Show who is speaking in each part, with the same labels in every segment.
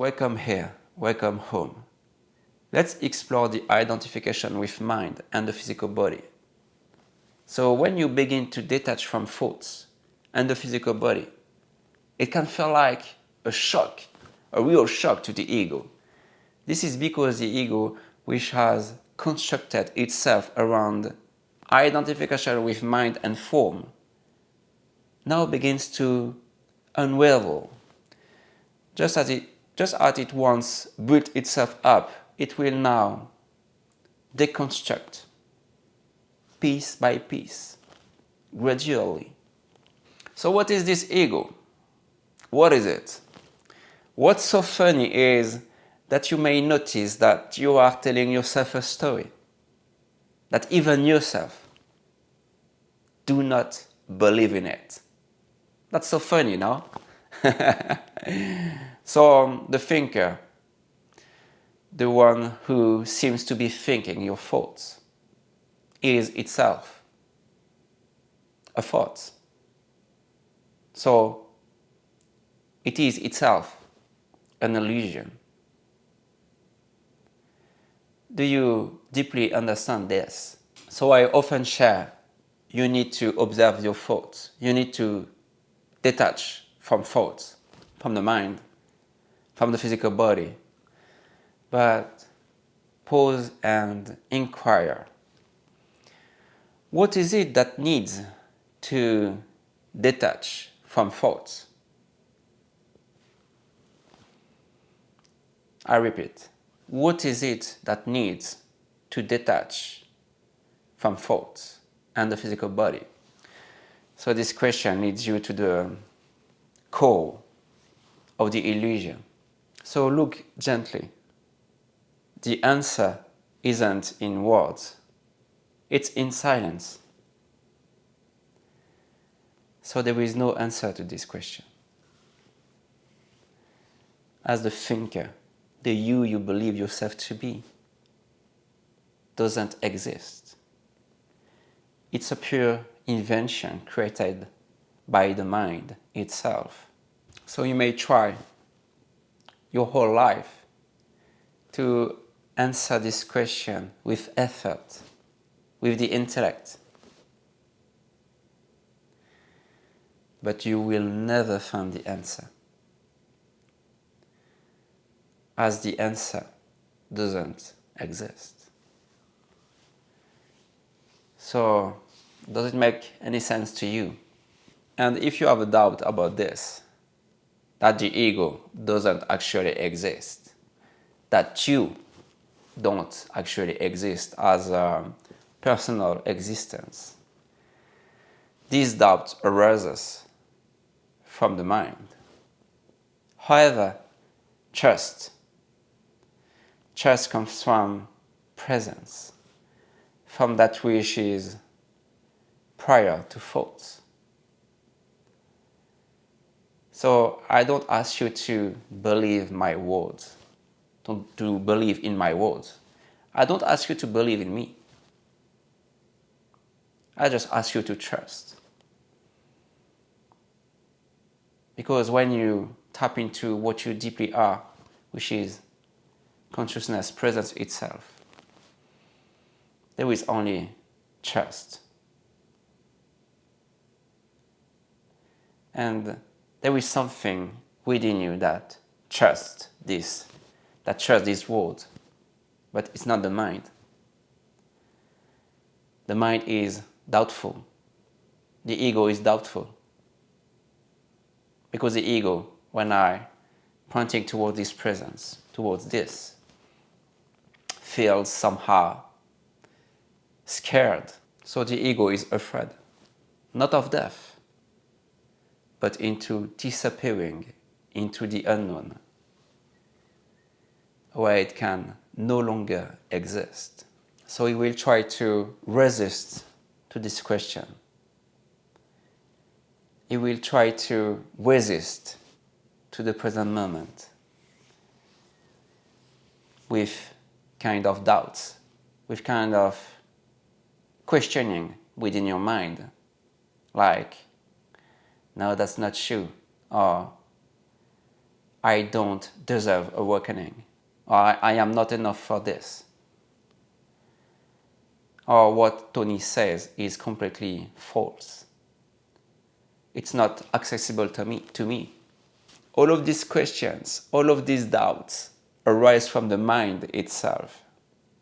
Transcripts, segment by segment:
Speaker 1: welcome here, welcome home. Let's explore the identification with mind and the physical body. So when you begin to detach from thoughts and the physical body, it can feel like a shock, a real shock to the ego. This is because the ego, which has constructed itself around identification with mind and form, now begins to unravel. Just as it once built itself up, it will now deconstruct piece by piece, gradually. So what is this ego? What is it? What's so funny is that you may notice that you are telling yourself a story, that even yourself do not believe in it. That's so funny, no? So the thinker, the one who seems to be thinking your thoughts, is itself a thought. So it is itself an illusion. Do you deeply understand this? So I often share, you need to observe your thoughts. You need to detach from thoughts, from the mind, from the physical body. But pause and inquire. What is it that needs to detach from thoughts? I repeat, what is it that needs to detach from thoughts and the physical body? So this question leads you to the core of the illusion. So look gently. The answer isn't in words, it's in silence. So there is no answer to this question. As the thinker, the you believe yourself to be doesn't exist. It's a pure invention created by the mind itself. So you may try your whole life to answer this question with effort, with the intellect. But you will never find the answer, as the answer doesn't exist. So, does it make any sense to you? And if you have a doubt about this, that the ego doesn't actually exist, that you don't actually exist as a personal existence, this doubt arises from the mind. However, trust comes from presence, from that which is prior to thoughts. So I don't ask you to believe my words, to believe in my words. I don't ask you to believe in me. I just ask you to trust. Because when you tap into what you deeply are, which is consciousness, presence itself, there is only trust. And there is something within you that trusts this word, but it's not the mind. The mind is doubtful. The ego is doubtful. Because the ego, when I pointing towards this presence, towards this, feels somehow scared. So the ego is afraid, not of death, but into disappearing into the unknown, where it can no longer exist. So it will try to resist to this question. It will try to resist to the present moment with kind of doubts, with kind of questioning within your mind, like, no, that's not true, or I don't deserve awakening, or I am not enough for this, or what Tony says is completely false. It's not accessible to me. All of these questions, all of these doubts arise from the mind itself,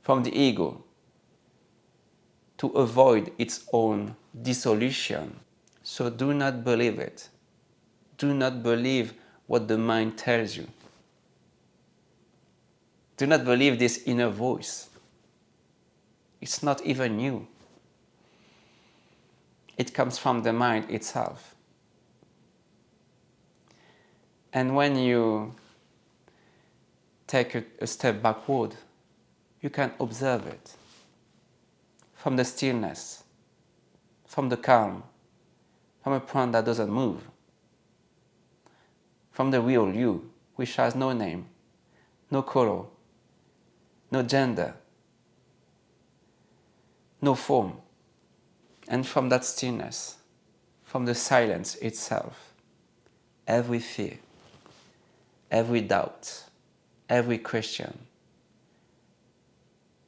Speaker 1: from the ego, to avoid its own dissolution. So do not believe it. Do not believe what the mind tells you. Do not believe this inner voice. It's not even you. It comes from the mind itself. And when you take a step backward, you can observe it from the stillness, from the calm, from a point that doesn't move, from the real you, which has no name, no color, no gender, no form. And from that stillness, from the silence itself, every fear, every doubt, every question,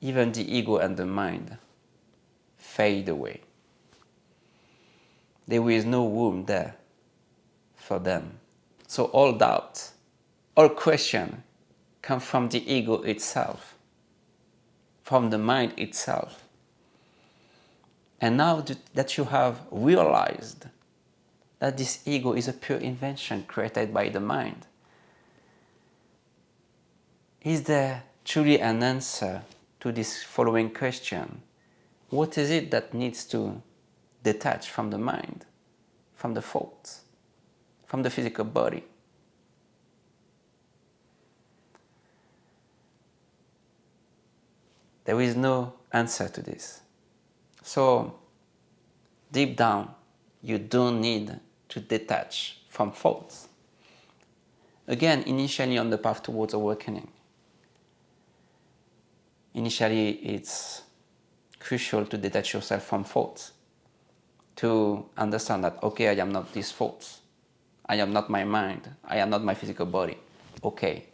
Speaker 1: even the ego and the mind, fade away. There is no room there for them. So all doubt, all question come from the ego itself, from the mind itself. And now that you have realized that this ego is a pure invention created by the mind, is there truly an answer to this following question? What is it that needs to detach from the mind, from the thoughts, from the physical body? There is no answer to this. So, deep down, you don't need to detach from thoughts. Again, initially on the path towards awakening, initially it's crucial to detach yourself from thoughts, to understand that, okay, I am not these thoughts. I am not my mind. I am not my physical body. Okay.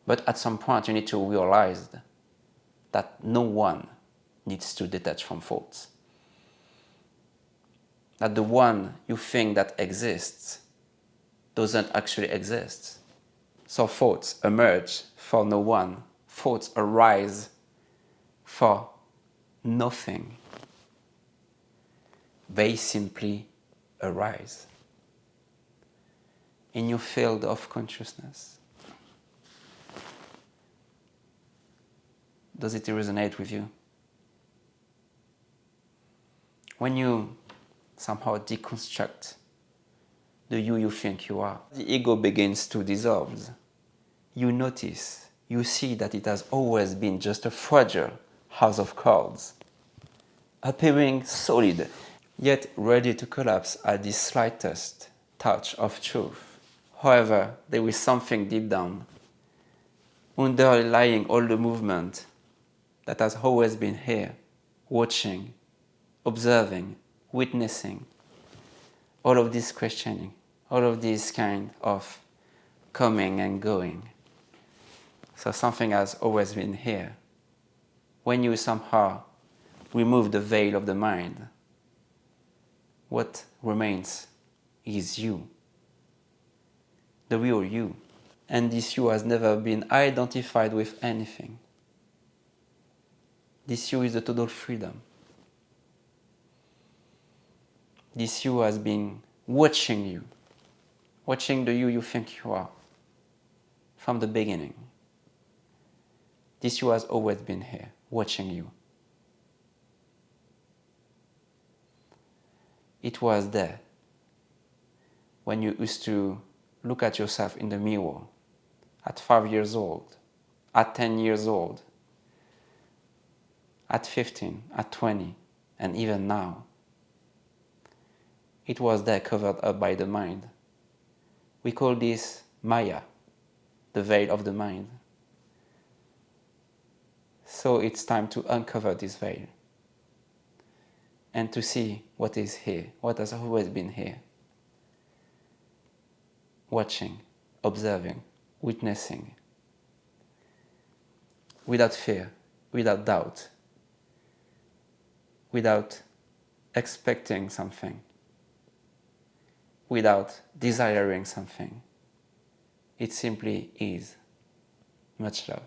Speaker 1: But at some point, you need to realize that no one needs to detach from thoughts. That the one you think that exists doesn't actually exist. So thoughts emerge for no one. Thoughts arise for nothing. They simply arise in your field of consciousness. Does it resonate with you? When you somehow deconstruct the you think you are, the ego begins to dissolve. You notice, you see that it has always been just a fragile house of cards, appearing solid, yet ready to collapse at the slightest touch of truth. However, there is something deep down, underlying all the movement, that has always been here, watching, observing, witnessing, all of this questioning, all of this kind of coming and going. So something has always been here. When you somehow remove the veil of the mind, what remains is you, the real you. And this you has never been identified with anything. This you is the total freedom. This you has been watching you, watching the you think you are from the beginning. This you has always been here, watching you. It was there when you used to look at yourself in the mirror at 5 years old, at 10 years old, at 15, at 20, and even now. It was there covered up by the mind. We call this Maya, the veil of the mind. So it's time to uncover this veil and to see what is here, what has always been here. Watching, observing, witnessing, without fear, without doubt, without expecting something, without desiring something. It simply is. Much love.